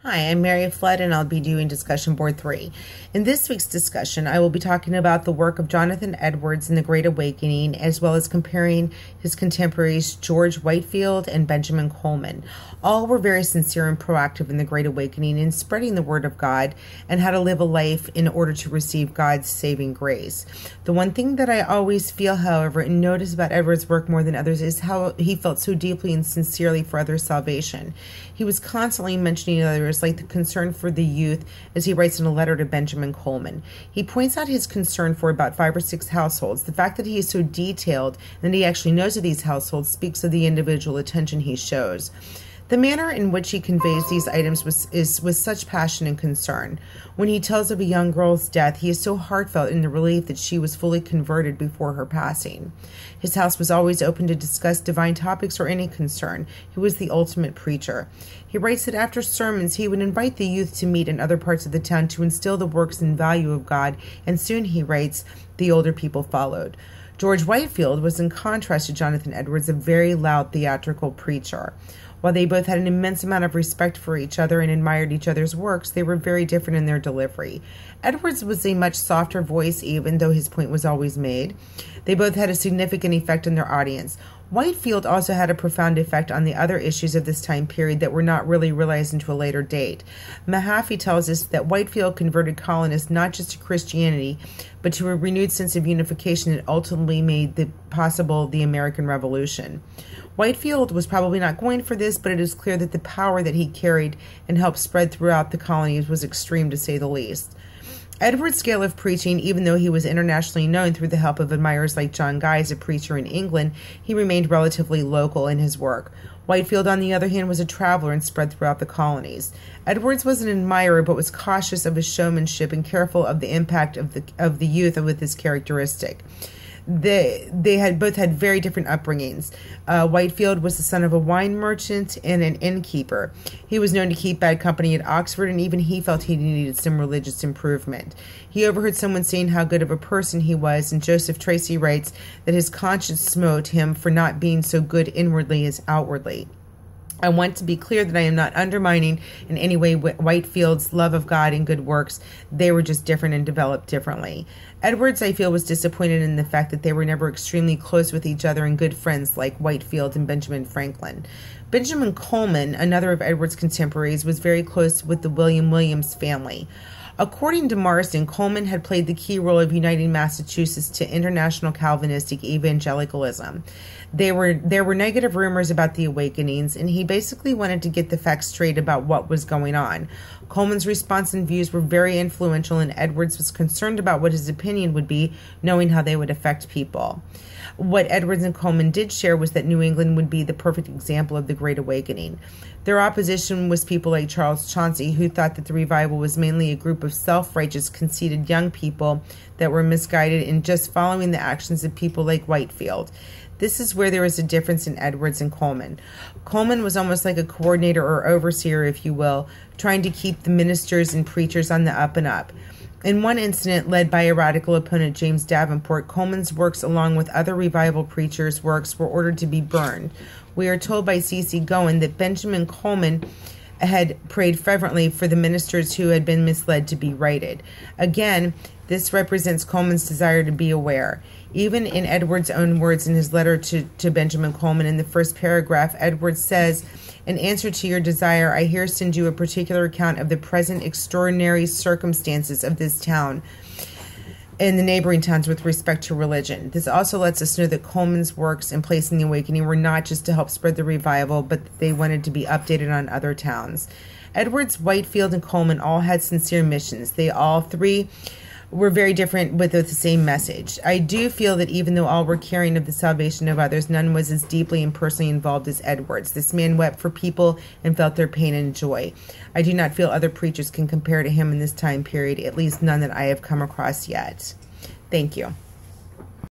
Hi, I'm Mary Flood, and I'll be doing discussion board 3. In this week's discussion, I will be talking about the work of Jonathan Edwards in the Great Awakening, as well as comparing his contemporaries George Whitefield and Benjamin Coleman. All were very sincere and proactive in the Great Awakening in spreading the Word of God and how to live a life in order to receive God's saving grace. The one thing that I always feel, however, and notice about Edwards' work more than others is how he felt so deeply and sincerely for others' salvation. He was constantly mentioning others, like the concern for the youth, as he writes in a letter to Benjamin Coleman. He points out his concern for about 5 or 6 households. The fact that he is so detailed and that he actually knows of these households speaks of the individual attention he shows. The manner in which he conveys these items was with such passion and concern. When he tells of a young girl's death, he is so heartfelt in the relief that she was fully converted before her passing. His house was always open to discuss divine topics or any concern. He was the ultimate preacher. He writes that after sermons, he would invite the youth to meet in other parts of the town to instill the works and value of God, and soon, he writes, the older people followed. George Whitefield was, in contrast to Jonathan Edwards, a very loud theatrical preacher. While they both had an immense amount of respect for each other and admired each other's works, they were very different in their delivery. Edwards was a much softer voice, even though his point was always made. They both had a significant effect on their audience. Whitefield also had a profound effect on the other issues of this time period that were not really realized until a later date. Mahaffey tells us that Whitefield converted colonists not just to Christianity, but to a renewed sense of unification that ultimately made possible the American Revolution. Whitefield was probably not going for this, but it is clear that the power that he carried and helped spread throughout the colonies was extreme, to say the least. Edwards' scale of preaching, even though he was internationally known through the help of admirers like John Guise, a preacher in England, he remained relatively local in his work. Whitefield, on the other hand, was a traveler and spread throughout the colonies. Edwards was an admirer, but was cautious of his showmanship and careful of the impact of the youth with his characteristic. They had both had very different upbringings. Whitefield was the son of a wine merchant and an innkeeper. He was known to keep bad company at Oxford, and even he felt he needed some religious improvement. He overheard someone saying how good of a person he was, and Joseph Tracy writes that his conscience smote him for not being so good inwardly as outwardly. I want to be clear that I am not undermining in any way Whitefield's love of God and good works. They were just different and developed differently. Edwards, I feel, was disappointed in the fact that they were never extremely close with each other and good friends like Whitefield and Benjamin Franklin. Benjamin Coleman, another of Edwards' contemporaries, was very close with the Williams family. According to Marsden, Coleman had played the key role of uniting Massachusetts to international Calvinistic evangelicalism. There were negative rumors about the awakenings, and he basically wanted to get the facts straight about what was going on. Coleman's response and views were very influential, and Edwards was concerned about what his opinion would be, knowing how they would affect people. What Edwards and Coleman did share was that New England would be the perfect example of the Great Awakening. Their opposition was people like Charles Chauncey, who thought that the revival was mainly a group of self-righteous, conceited young people that were misguided in just following the actions of people like Whitefield. This is where there was a difference in Edwards and Coleman. Coleman was almost like a coordinator or overseer, if you will, trying to keep the ministers and preachers on the up and up. In one incident led by a radical opponent, James Davenport, Coleman's works, along with other revival preachers' works, were ordered to be burned. We are told by C.C. Goen that Benjamin Coleman had prayed fervently for the ministers who had been misled to be righted. Again, this represents Coleman's desire to be aware. Even in Edwards' own words in his letter to Benjamin Coleman, in the first paragraph, Edwards says, "In answer to your desire, I here send you a particular account of the present extraordinary circumstances of this town and the neighboring towns with respect to religion." This also lets us know that Coleman's works in placing the awakening were not just to help spread the revival, but that they wanted to be updated on other towns. Edwards, Whitefield, and Coleman all had sincere missions. They all three were very different with the same message. I do feel that even though all were caring of the salvation of others, none was as deeply and personally involved as Edwards. This man wept for people and felt their pain and joy. I do not feel other preachers can compare to him in this time period, at least none that I have come across yet. Thank you.